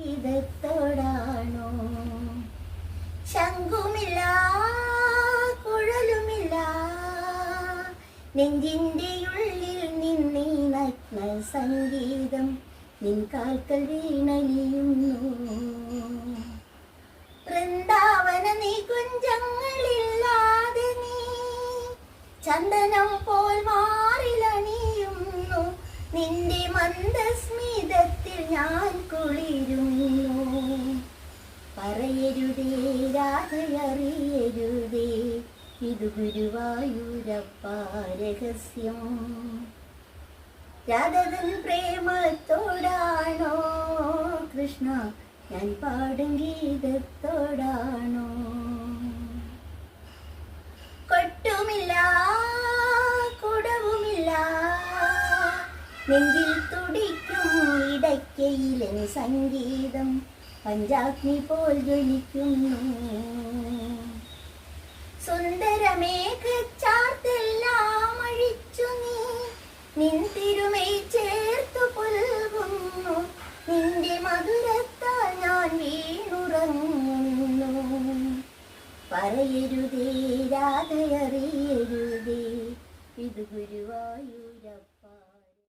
ഇതത്തോടാണോ ശംഖുമില്ല കുഴലുമില്ല നെഞ്ചിൻ്റെ ഉള്ളിൽ നിന്നീ നഗ്ന സംഗീതം നിൻ കാൽക്കൽ വീണലിയുന്നു വൃന്ദാവന നീ കുഞ്ചങ്ങളില്ലാതെ നീ ചന്ദനം പോൽ മാറിലണിയുന്നു നിന്റെ മന്ദസ്മിതത്തിൽ ഞാൻ കുളിരുന്നു പറയരുതേ രാധയറിയരുതേ ഇത് ഗുരുവായൂരപ്പ രഹസ്യം രാധതൻ പ്രേമത്തോടാണോ കൃഷ്ണ ഞാൻ പാടും ഗീതത്തോടാണോ കൊട്ടുമില്ല കുടവുമില്ല നെഞ്ചിൽ തുടിക്കും ഇടയ്ക്കയിലൻ സംഗീതം പഞ്ചാഗ്നി പോൽ ജ്വലിക്കുന്നു സുന്ദരമേഘച്ചാർത്തെല്ലാം അഴിച്ചു നീ നിൻ തിരുമൈ ചേർത്തു പുൽകുന്നു നിന്റെ മധുരത്താൽ ഞാൻ വീണുറങ്ങുന്നു പറയരുതേ രാധയറിയരുതേ ഇത് ഗുരുവായൂരപ്പ